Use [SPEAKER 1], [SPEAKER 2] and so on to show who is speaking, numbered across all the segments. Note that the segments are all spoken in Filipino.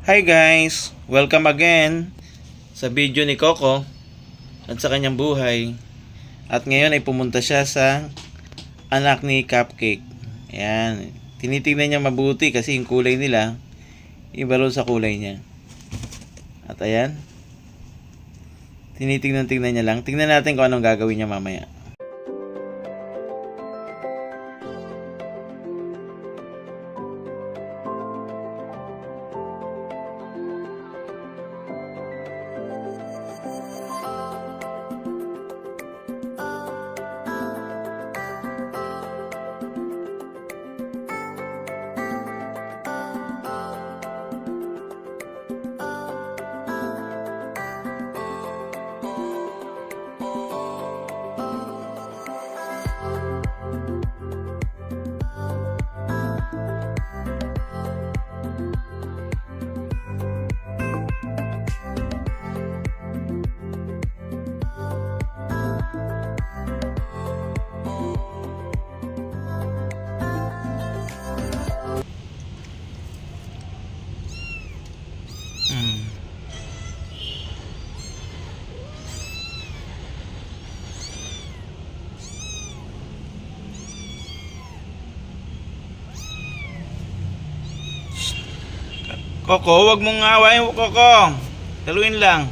[SPEAKER 1] Hi guys! Welcome again sa video ni Coco at sa kanyang buhay. At ngayon ay pumunta siya sa anak ni Cupcake. Ayan. Tinitingnan niya mabuti kasi yung kulay nila iba rin sa kulay niya. At ayan. Tinitingnan niya lang. Tingnan natin kung anong gagawin niya mamaya. Coco, wag mong awayin, Coco. Taluin lang.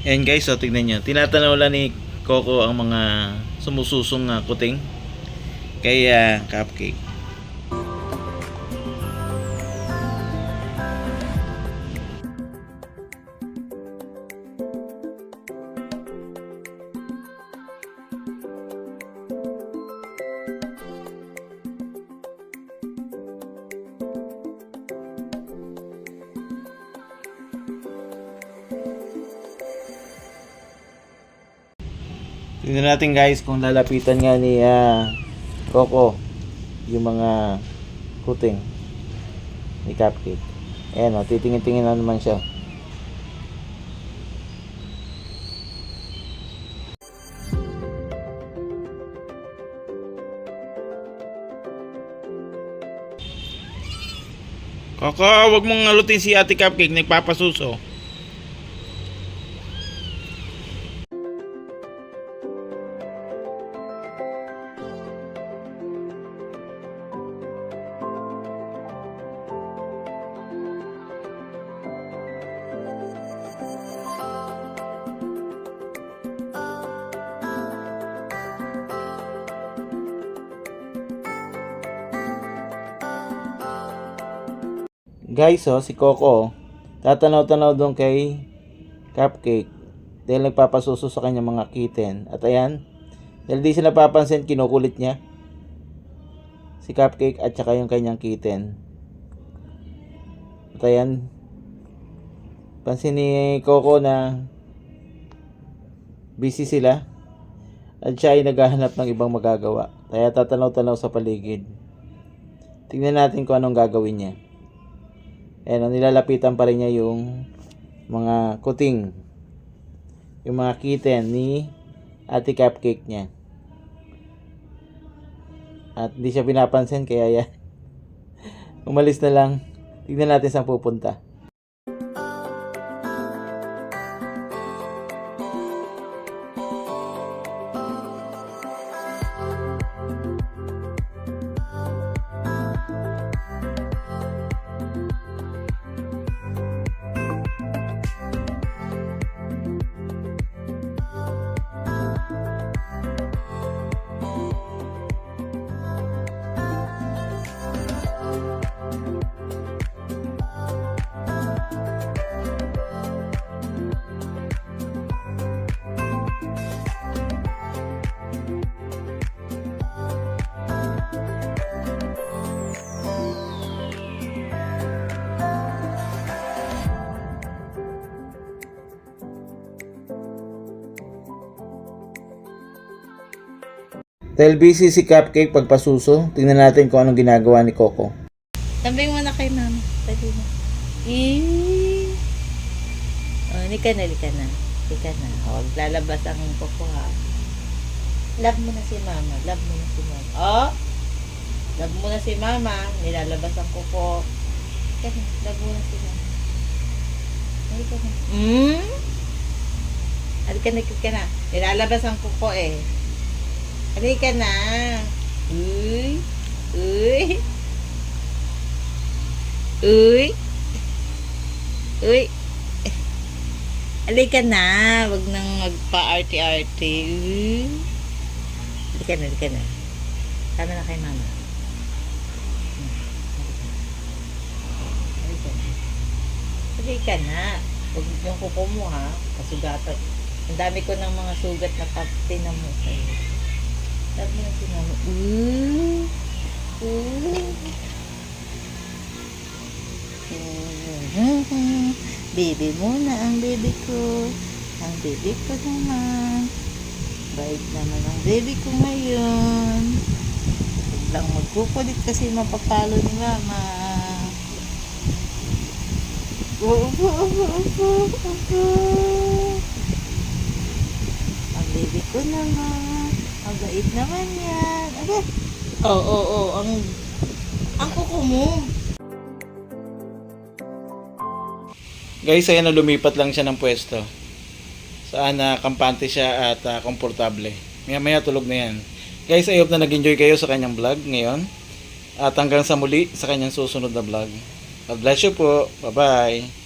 [SPEAKER 1] Ayan guys, so tignan nyo. Tinatanaw lang ni Coco ang mga sumususong kuting kay Cupcake. Tingnan natin guys kung lalapitan nga ni Coco yung mga kuting ni Cupcake. Ayan o, titingin-tingin na naman siya. Coco, wag mong alutin si Ate Cupcake, nagpapasuso. Guys, si Coco, tatanaw-tanaw doon kay Cupcake dahil nagpapasuso sa kanya mga kitten. At ayan, dahil di siya napapansin, kinukulit niya si Cupcake at saka yung kanyang kitten. At ayan, pansin ni Coco na busy sila at siya ay naghahanap ng ibang magagawa. Kaya tatanaw-tanaw sa paligid. Tingnan natin kung anong gagawin niya. Ayan, nilalapitan pa rin niya yung mga kuting. Yung mga kitten ni Ate Cupcake niya. At hindi siya pinapansin kaya yan. Umalis na lang. Tignan natin saan pupunta. Dahil busy si Cupcake pagpasuso, tingnan natin kung anong ginagawa ni Coco.
[SPEAKER 2] Lambing mo na kay mama. Dali na. Oh, lika na. Lika na. Huwag lalabas ang kuko ha. Love mo na si mama. Oh! Love mo na si mama. Nilalabas ang kuko. Lika na. Love mo na si mama. Halika na. Halika na. Nilalabas ang kuko eh. Halika na. Uy. Halika na. Wag nang magpa-arty-arty. Halika na. Tama na kay mama. Halika na. Huwag yung kuko mo ha. Kasugatan. Ang dami ko ng mga sugat na tinan mo sa'yo. Sabi na si mama. Baby muna ang baby ko. Ang baby ko naman. Bait naman ang baby ko ngayon. Huwag lang magkukulit kasi mapapalo ni mama. Ang baby ko naman. Ang bait naman yan. Aba? Oo. Ang kuko mo.
[SPEAKER 1] Guys, ayan na, lumipat lang siya ng pwesto. Saan kampante siya at komportable. Maya tulog na yan. Guys, I hope na nag-enjoy kayo sa kanyang vlog ngayon. At hanggang sa muli sa kanyang susunod na vlog. God bless you po. Bye-bye.